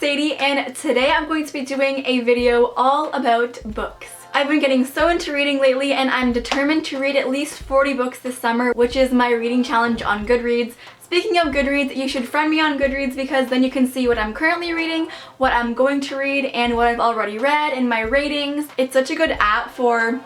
Sadie, and today I'm going to be doing a video all about books. I've been getting so into reading lately, and I'm determined to read at least 40 books this summer, which is my reading challenge on Goodreads. Speaking of Goodreads, you should friend me on Goodreads because then you can see what I'm currently reading, what I'm going to read, and what I've already read and my ratings. It's such a good app for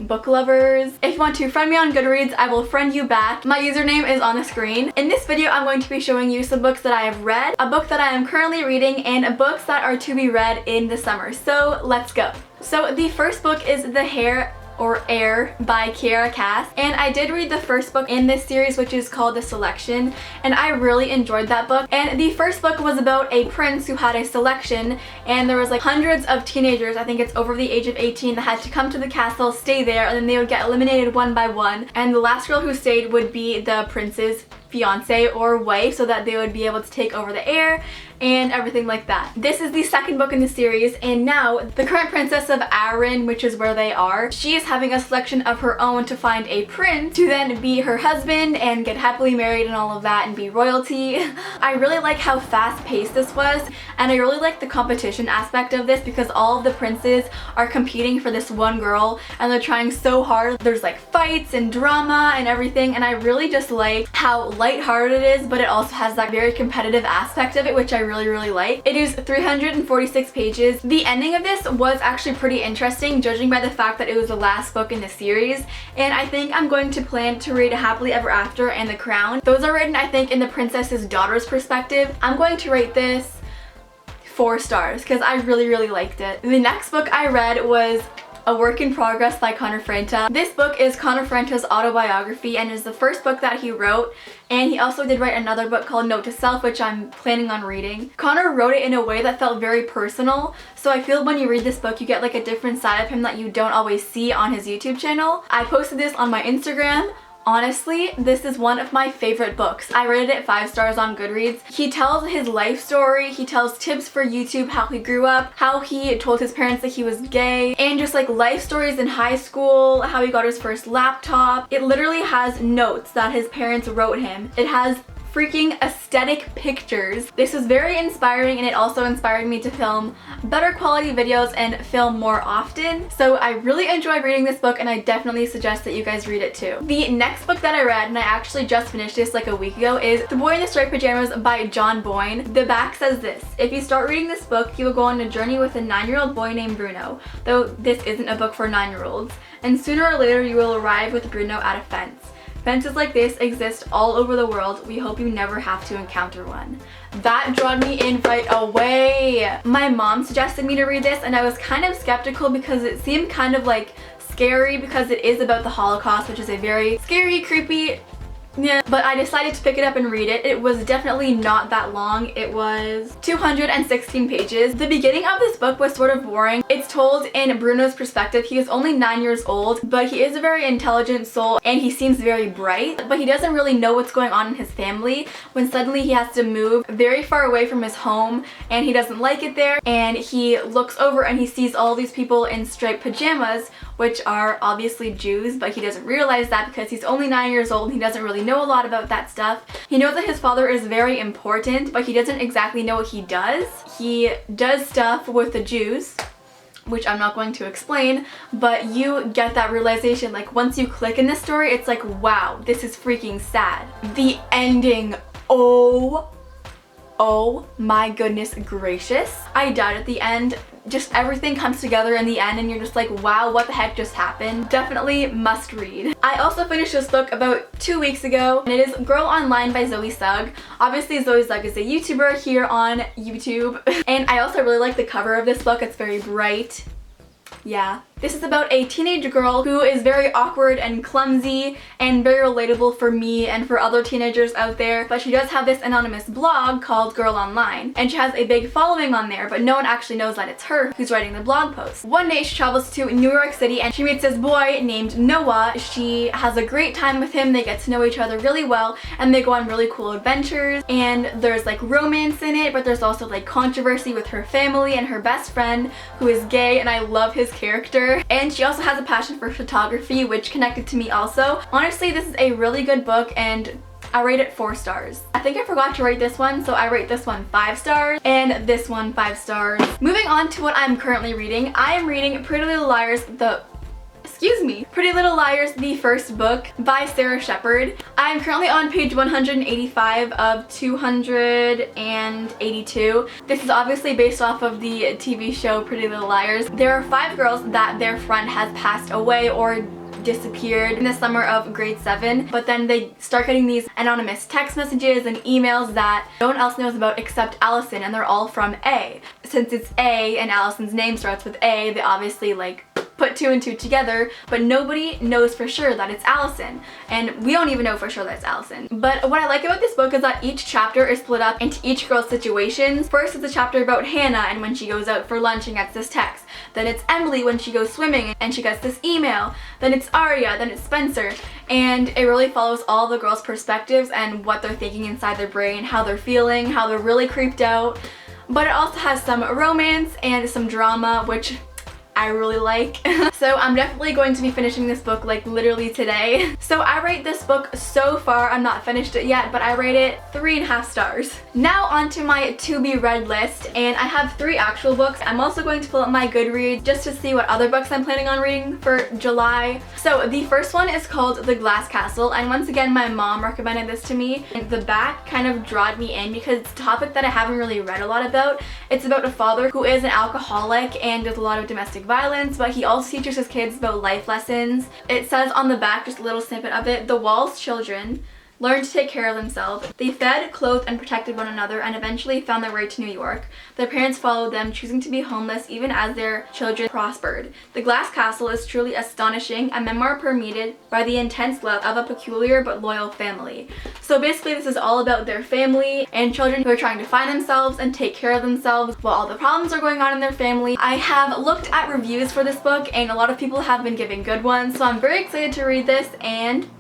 book lovers. If you want to friend me on Goodreads, I will friend you back. My username is on the screen. In this video, I'm going to be showing you some books that I have read, a book that I am currently reading, and books that are to be read in the summer. So let's go. So the first book is The Hair or Air by Kiera Cass, and I did read the first book in this series, which is called The Selection, and I really enjoyed that book. And the first book was about a prince who had a selection, and there was like hundreds of teenagers, I think it's over the age of 18, that had to come to the castle, stay there, and then they would get eliminated one by one, and the last girl who stayed would be the prince's fiance or wife, so that they would be able to take over the air and everything like that. This is the second book in the series, and now the current princess of Arryn, which is where they are, she is having a selection of her own to find a prince to then be her husband and get happily married and all of that and be royalty. I really like how fast-paced this was, and I really like the competition aspect of this because all of the princes are competing for this one girl and they're trying so hard. There's like fights and drama and everything, and I really just like how lighthearted it is, but it also has that very competitive aspect of it, which I really like. It is 346 pages. The ending of this was actually pretty interesting, judging by the fact that it was the last book in the series, and I think I'm going to plan to read Happily Ever After and The Crown. Those are written, I think, in the princess's daughter's perspective. I'm going to rate this 4 stars because I really liked it. The next book I read was A Work in Progress by Connor Franta. This book is Connor Franta's autobiography and is the first book that he wrote, and he also did write another book called Note to Self, which I'm planning on reading. Connor wrote it in a way that felt very personal, so I feel when you read this book you get like a different side of him that you don't always see on his YouTube channel. I posted this on my Instagram. Honestly, this is one of my favorite books. I rated it 5 stars on Goodreads. He tells his life story, he tells tips for YouTube, how he grew up, how he told his parents that he was gay, and just like life stories in high school, how he got his first laptop. It literally has notes that his parents wrote him. It has freaking aesthetic pictures. This was very inspiring, and it also inspired me to film better quality videos and film more often. So I really enjoyed reading this book, and I definitely suggest that you guys read it too. The next book that I read, and I actually just finished this like a week ago, is The Boy in the Striped Pajamas by John Boyne. The back says this: if you start reading this book, you will go on a journey with a 9-year-old boy named Bruno, though this isn't a book for 9-year-olds, and sooner or later you will arrive with Bruno at a fence. Fences like this exist all over the world. We hope you never have to encounter one. That drawn me in right away. My mom suggested me to read this, and I was kind of skeptical because it seemed kind of like scary because it is about the Holocaust, which is a very scary, creepy, yeah, but I decided to pick it up and read it. It was definitely not that long. It was 216 pages. The beginning of this book was sort of boring. It's told in Bruno's perspective. He is only 9 years old, but he is a very intelligent soul and he seems very bright, but he doesn't really know what's going on in his family when suddenly he has to move very far away from his home and he doesn't like it there, and he looks over and he sees all these people in striped pajamas, which are obviously Jews, but he doesn't realize that because he's only 9 years old and he doesn't really know a lot about that stuff. He knows that his father is very important, but he doesn't exactly know what he does. He does stuff with the Jews, which I'm not going to explain, but you get that realization. Like, once you click in this story, it's like, wow, this is freaking sad. The ending, oh my goodness gracious. I died at the end. Just everything comes together in the end and you're just like, wow, what the heck just happened? Definitely must read. I also finished this book about 2 weeks ago, and it is Girl Online by Zoe Sugg. Obviously Zoe Sugg is a YouTuber here on YouTube, and I also really like the cover of this book. It's very bright. Yeah. This is about a teenage girl who is very awkward and clumsy and very relatable for me and for other teenagers out there, but she does have this anonymous blog called Girl Online, and she has a big following on there, but no one actually knows that it's her who's writing the blog post. One day she travels to New York City and she meets this boy named Noah. She has a great time with him, they get to know each other really well, and they go on really cool adventures, and there's like romance in it, but there's also like controversy with her family and her best friend who is gay, and I love his character. And she also has a passion for photography, which connected to me also. Honestly, this is a really good book, and I rate it 4 stars. I think I forgot to rate this one, so I rate this one 5 stars and this one 5 stars. Moving on to what I'm currently reading, I am reading Pretty Little Liars, Pretty Little Liars, the first book by Sarah Shepard. I'm currently on page 185 of 282. This is obviously based off of the TV show Pretty Little Liars. There are 5 girls that their friend has passed away or disappeared in the summer of grade 7, but then they start getting these anonymous text messages and emails that no one else knows about except Allison, and they're all from A. Since it's A and Allison's name starts with A, they obviously like put 2 and 2 together, but nobody knows for sure that it's Allison, and we don't even know for sure that it's Allison. But what I like about this book is that each chapter is split up into each girl's situations. First is a chapter about Hannah and when she goes out for lunch and gets this text. Then it's Emily when she goes swimming and she gets this email. Then it's Aria, then it's Spencer, and it really follows all the girls' perspectives and what they're thinking inside their brain, how they're feeling, how they're really creeped out. But it also has some romance and some drama, which I really like. So I'm definitely going to be finishing this book like literally today. So I rate this book so far, I'm not finished it yet, but I rate it 3.5 stars. Now onto my to be read list, and I have 3 actual books. I'm also going to pull up my Goodreads just to see what other books I'm planning on reading for July. So the first one is called The Glass Castle, and once again my mom recommended this to me. And the back kind of drawed me in because it's a topic that I haven't really read a lot about. It's about a father who is an alcoholic and does a lot of domestic violence, but he also teaches his kids about life lessons. It says on the back, just a little snippet of it, the Wall's children learned to take care of themselves. They fed, clothed, and protected one another and eventually found their way to New York. Their parents followed them, choosing to be homeless even as their children prospered. The Glass Castle is truly astonishing, a memoir permeated by the intense love of a peculiar but loyal family. So basically this is all about their family and children who are trying to find themselves and take care of themselves while all the problems are going on in their family. I have looked at reviews for this book and a lot of people have been giving good ones, so I'm very excited to read this. And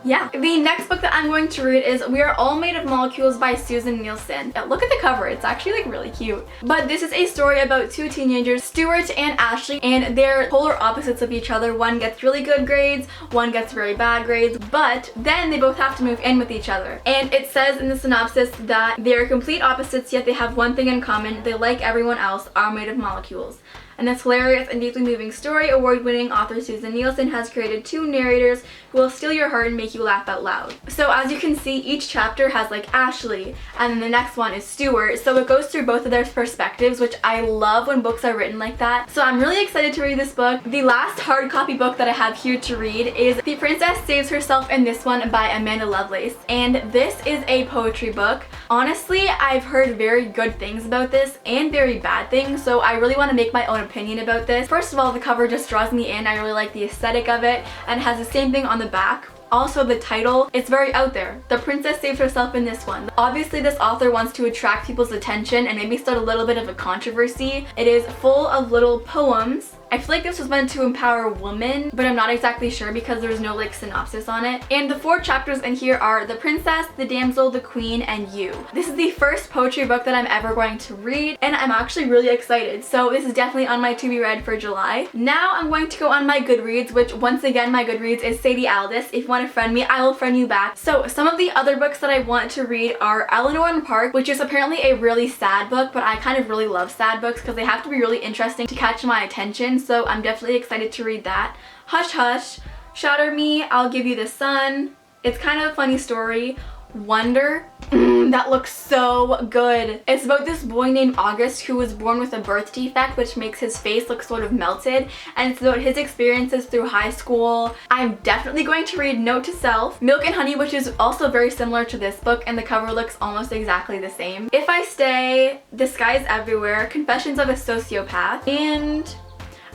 yeah. The next book that I'm going to read is We Are All Made of Molecules by Susan Nielsen. Look at the cover, it's actually like really cute. But this is a story about 2 teenagers, Stuart and Ashley, and they're polar opposites of each other. One gets really good grades, one gets very bad grades, but then they both have to move in with each other. And it says in the synopsis that they are complete opposites, yet they have one thing in common: they, like everyone else, are made of molecules. And this hilarious and deeply moving story, award-winning author Susan Nielsen has created 2 narrators who will steal your heart and make you laugh out loud. So as you can see, each chapter has like Ashley, and then the next one is Stuart, so it goes through both of their perspectives, which I love when books are written like that. So I'm really excited to read this book. The last hard copy book that I have here to read is The Princess Saves Herself in This One by Amanda Lovelace, and this is a poetry book. Honestly, I've heard very good things about this and very bad things, so I really want to make my own opinion about this. First of all, the cover just draws me in. I really like the aesthetic of it, and it has the same thing on the back. Also, the title, it's very out there. The Princess Saves Herself in This One. Obviously, this author wants to attract people's attention and maybe start a little bit of a controversy. It is full of little poems. I feel like this was meant to empower women, but I'm not exactly sure because there's no like synopsis on it. And the 4 chapters in here are The Princess, The Damsel, The Queen, and You. This is the first poetry book that I'm ever going to read, and I'm actually really excited. So this is definitely on my to be read for July. Now I'm going to go on my Goodreads, which once again my Goodreads is Sadie Aldis. If you want to friend me, I will friend you back. So some of the other books that I want to read are Eleanor and Park, which is apparently a really sad book, but I kind of really love sad books because they have to be really interesting to catch my attention. So I'm definitely excited to read that. Hush Hush, Shatter Me, I'll Give You the Sun. It's kind of a funny story. Wonder, that looks so good. It's about this boy named August who was born with a birth defect which makes his face look sort of melted, and it's about his experiences through high school. I'm definitely going to read Note to Self, Milk and Honey, which is also very similar to this book, and the cover looks almost exactly the same. If I Stay, The Sky's Everywhere, Confessions of a Sociopath, and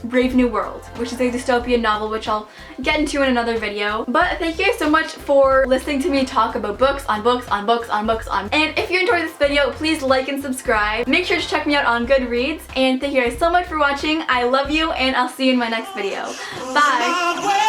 Brave New World, which is a dystopian novel which I'll get into in another video. But thank you guys so much for listening to me talk about books on books on books on books on. And if you enjoyed this video, please like and subscribe. Make sure to check me out on Goodreads, and thank you guys so much for watching. I love you, and I'll see you in my next video. Bye!